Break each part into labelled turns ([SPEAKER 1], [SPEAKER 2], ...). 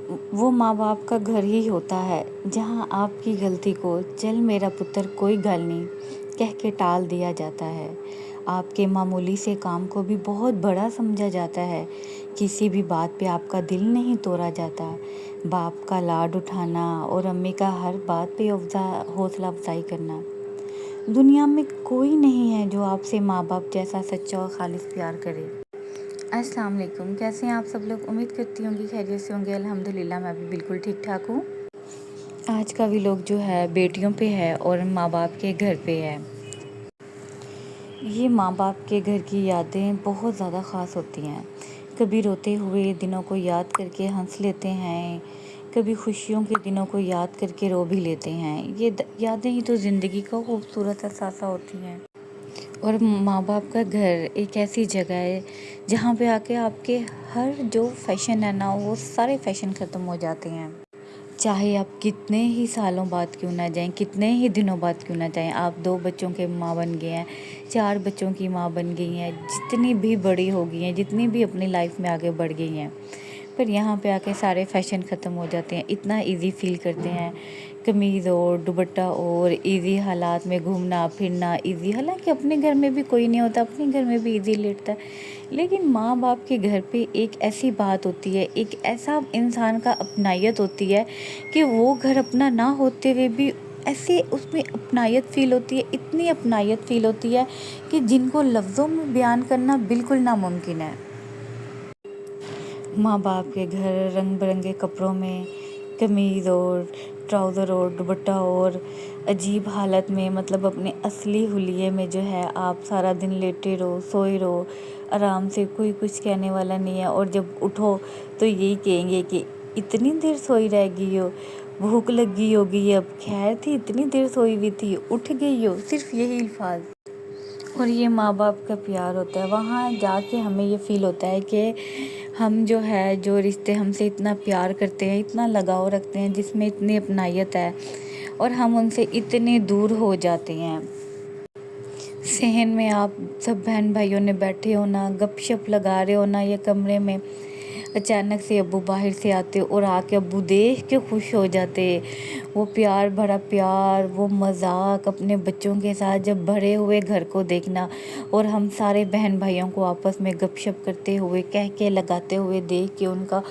[SPEAKER 1] وہ माँ बाप का घर ही होता है जहाँ आपकी गलती को चल मेरा पुत्र कोई गल नहीं कह के टाल दिया जाता है। आपके मामूली से काम को भी बहुत बड़ा समझा जाता है। किसी भी बात पे आपका दिल नहीं तोड़ा जाता। बाप का लाड उठाना और अम्मी का हर बात पे हौसला अफजाई करना। दुनिया में कोई नहीं है जो आपसे माँ बाप जैसा सच्चा और खालिस प्यार करे। अस्सलाम वालेकुम, कैसे हैं आप सब लोग। उम्मीद करती हूँ कि खैरियत से होंगे। अल्हम्दुलिल्लाह मैं भी बिल्कुल ठीक ठाक हूँ। आज का व्लॉग जो है बेटियों पे है और माँ बाप के घर पे है। ये माँ बाप के घर की यादें बहुत ज़्यादा ख़ास होती हैं। कभी रोते हुए दिनों को याद करके हंस लेते हैं, कभी खुशियों के दिनों को याद करके रो भी लेते हैं। ये यादें ही तो ज़िंदगी का खूबसूरत अहसासा होती हैं। और माँ बाप का घर एक ऐसी जगह है जहाँ पे आके आपके हर जो फैशन है ना, वो सारे फैशन ख़त्म हो जाते हैं। चाहे आप कितने ही सालों बाद क्यों ना जाएं, कितने ही दिनों बाद क्यों ना जाएं, आप 2 बच्चों के माँ बन गए हैं, 4 बच्चों की माँ बन गई हैं, जितनी भी बड़ी हो गई हैं, जितनी भी अपनी लाइफ में आगे बढ़ गई हैं, पर यहाँ पे आके सारे फैशन ख़त्म हो जाते हैं। इतना इजी फील करते हैं, कमीज़ और दुपट्टा और इजी हालात में घूमना फिरना इजी। हालांकि अपने घर में भी कोई नहीं होता, अपने घर में भी इजी लेटता है, लेकिन माँ बाप के घर पे एक ऐसी बात होती है, एक ऐसा इंसान का अपनायत होती है कि वो घर अपना ना होते हुए भी ऐसे उसमें अपनायत फ़ील होती है, इतनी अपनायत फ़ील होती है कि जिनको लफ्ज़ों में बयान करना बिल्कुल नामुमकिन है। माँ बाप के घर रंग बिरंगे कपड़ों में कमीज़ और ट्राउज़र और दुपट्टा और अजीब हालत में, मतलब अपने असली हुलिये में जो है आप सारा दिन लेटे रहो, सोए रहो आराम से, कोई कुछ कहने वाला नहीं है। और जब उठो तो यही कहेंगे कि इतनी देर सोई रह गई हो, भूख लगी होगी, अब खैर थी, इतनी देर सोई हुई थी, उठ गई हो, सिर्फ यही अल्फाज। और ये माँ बाप का प्यार होता है। वहाँ जाके हमें ये फ़ील होता है कि हम जो है, जो रिश्ते हमसे इतना प्यार करते हैं, इतना लगाव रखते हैं, जिसमें इतनी अपनायत है, और हम उनसे इतने दूर हो जाते हैं। सहन में आप सब बहन भाइयों ने बैठे हो ना, गपशप लगा रहे हो ना, ये कमरे में अचानक से अब्बू बाहर से आते और आके अब्बू देख के खुश हो जाते। वो प्यार भरा प्यार, वो मजाक अपने बच्चों के साथ, जब भरे हुए घर को देखना और हम सारे बहन भाइयों को आपस में गपशप करते हुए, कह के लगाते हुए देख के उनका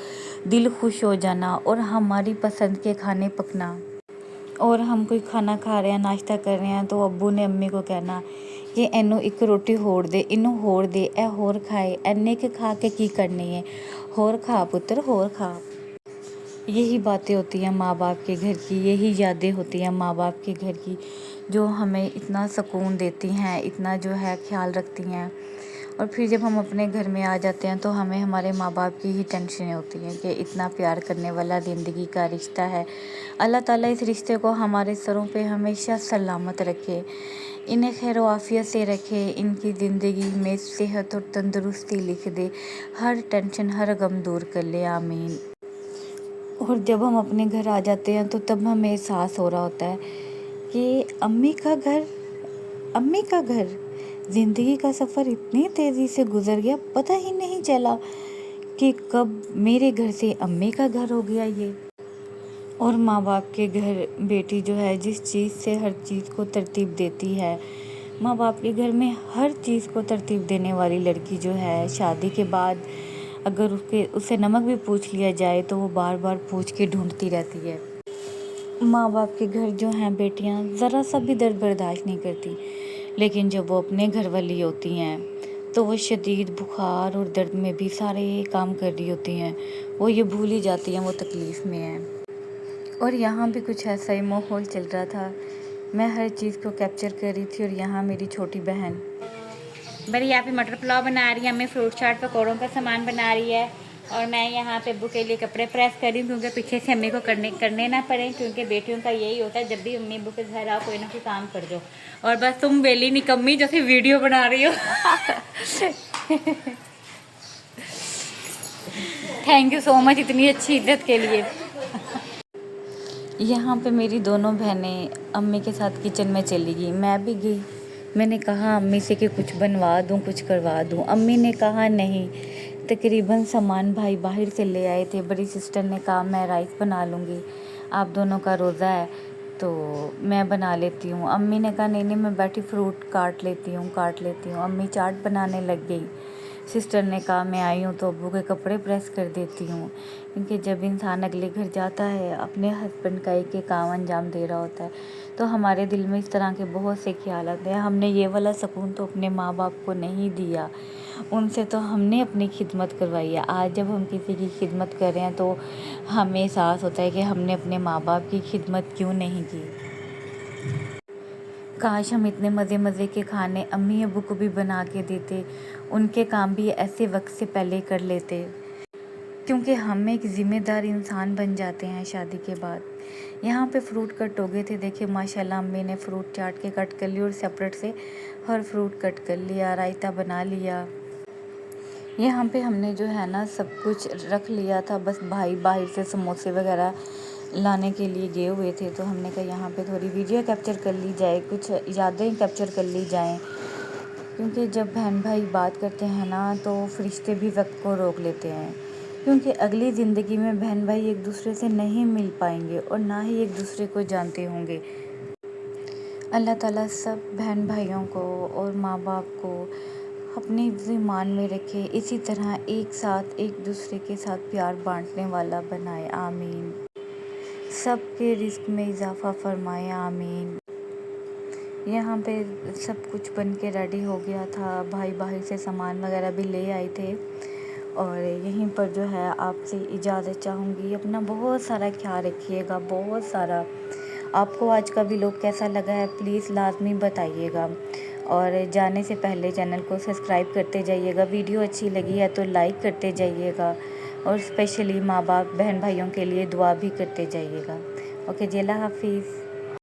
[SPEAKER 1] दिल खुश हो जाना, और हमारी पसंद के खाने पकना। और हम कोई खाना खा रहे हैं, नाश्ता कर रहे हैं, तो अब्बू ने अम्मी को कहना कि एनू एक रोटी होर दे, इनू होर दे, ए होर खाए, एने के खा के की करनी है, होर खा पुत्र होर खा। यही बातें होती हैं माँ बाप के घर की, यही यादें होती हैं माँ बाप के घर की, जो हमें इतना सुकून देती हैं, इतना जो है ख्याल रखती हैं। और फिर जब हम अपने घर में आ जाते हैं तो हमें हमारे माँ बाप की ही टेंशनें होती हैं कि इतना प्यार करने वाला ज़िंदगी का रिश्ता है। अल्लाह ताला इस रिश्ते को हमारे सरों पे हमेशा सलामत रखे, इन्हें खैर आफियत से रखे, इनकी ज़िंदगी में सेहत और तंदुरुस्ती लिख दे, हर टेंशन हर गम दूर कर ले, आमीन। और जब हम अपने घर आ जाते हैं तो तब हमें एहसास हो रहा होता है कि अम्मी का घर, ज़िंदगी का सफ़र इतनी तेज़ी से गुजर गया, पता ही नहीं चला कि कब मेरे घर से अम्मी का घर हो गया ये। और माँ बाप के घर बेटी जो है, जिस चीज़ से हर चीज़ को तरतीब देती है, माँ बाप के घर में हर चीज़ को तरतीब देने वाली लड़की जो है, शादी के बाद अगर उससे नमक भी पूछ लिया जाए तो वो बार बार पूछ के ढूंढती रहती है। माँ बाप के घर जो हैं बेटियाँ ज़रा सा भी दर्द बर्दाश्त नहीं करती, लेकिन जब वो अपने घर वाली होती हैं तो वो शदीद बुखार और दर्द में भी सारे काम कर रही होती हैं, वो ये भूल ही जाती हैं वो तकलीफ़ में हैं। और यहाँ भी कुछ ऐसा ही माहौल चल रहा था, मैं हर चीज़ को कैप्चर कर रही थी। और यहाँ मेरी छोटी बहन
[SPEAKER 2] बड़ी यहाँ पे मटर पुलाव बना रही है, हमें फ्रूट चाट पकौड़ों का सामान बना रही है, और मैं यहाँ पे अब्बू के लिए कपड़े प्रेस कर रही हूँ, क्योंकि पीछे से अम्मी को करने ना पड़े, क्योंकि बेटियों का यही होता है, जब भी अम्मी अब्बू के घर आओ कोई ना कोई काम कर दो। और बस तुम बेली निकम्मी जैसे वीडियो बना रही हो। थैंक यू सो मच इतनी अच्छी इज्जत के लिए।
[SPEAKER 1] यहाँ पे मेरी दोनों बहनें अम्मी के साथ किचन में चली गई, मैं भी गई। मैंने कहा अम्मी से कि कुछ बनवा दूँ, कुछ करवा दूँ। अम्मी ने कहा नहीं, तकरीबन सामान भाई बाहर से ले आए थे। बड़ी सिस्टर ने कहा मैं राइस बना लूँगी, आप दोनों का रोज़ा है तो मैं बना लेती हूँ। अम्मी ने कहा नहीं मैं बैठी फ्रूट काट लेती हूँ। अम्मी चाट बनाने लग गई। सिस्टर ने कहा मैं आई हूँ तो अब्बू के कपड़े प्रेस कर देती हूँ, क्योंकि जब इंसान अगले घर जाता है अपने हस्बैंड का एक काम अंजाम दे रहा होता है तो हमारे दिल में इस तरह के बहुत से ख्याल आते हैं। हमने ये वाला सुकून तो अपने माँ बाप को नहीं दिया, उनसे तो हमने अपनी खिदमत करवाई है। आज जब हम किसी की खिदमत कर रहे हैं तो हमें एहसास होता है कि हमने अपने माँ बाप की खिदमत क्यों नहीं की। काश हम इतने मज़े के खाने अम्मी अब्बू को भी बना के देते, उनके काम भी ऐसे वक्त से पहले कर लेते, क्योंकि हम एक ज़िम्मेदार इंसान बन जाते हैं शादी के बाद। यहाँ पे फ्रूट कट हो गए थे, देखिए माशाल्लाह अम्मी ने फ्रूट चाट के कट कर लिया और सेपरेट से हर फ्रूट कट कर लिया, रायता बना लिया। यहाँ पे हमने जो है ना सब कुछ रख लिया था, बस भाई बाहर से समोसे वगैरह लाने के लिए गए हुए थे तो हमने कहा यहाँ पे थोड़ी वीडियो कैप्चर कर ली जाए, कुछ यादें कैप्चर कर ली जाएं, क्योंकि जब बहन भाई बात करते हैं ना तो फरिश्ते भी वक्त को रोक लेते हैं, क्योंकि अगली ज़िंदगी में बहन भाई एक दूसरे से नहीं मिल पाएंगे और ना ही एक दूसरे को जानते होंगे। अल्लाह ताला सब बहन भाइयों को और माँ बाप को अपने ईमान में रखे, इसी तरह एक साथ एक दूसरे के साथ प्यार बांटने वाला बनाए, आमीन। सबके रिस्क में इजाफ़ा फरमाए, आमीन। यहाँ पे सब कुछ बन के रेडी हो गया था, भाई बाहर से सामान वगैरह भी ले आए थे और यहीं पर जो है आपसे इजाज़त चाहूँगी। अपना बहुत सारा ख्याल रखिएगा, बहुत सारा। आपको आज का व्लॉग कैसा लगा है प्लीज़ लाजमी बताइएगा, और जाने से पहले चैनल को सब्सक्राइब करते जाइएगा। वीडियो अच्छी लगी है तो लाइक करते जाइएगा और स्पेशली माँ बाप बहन भाइयों के लिए दुआ भी करते जाइएगा। ओके जी, अल्लाह हाफिज़।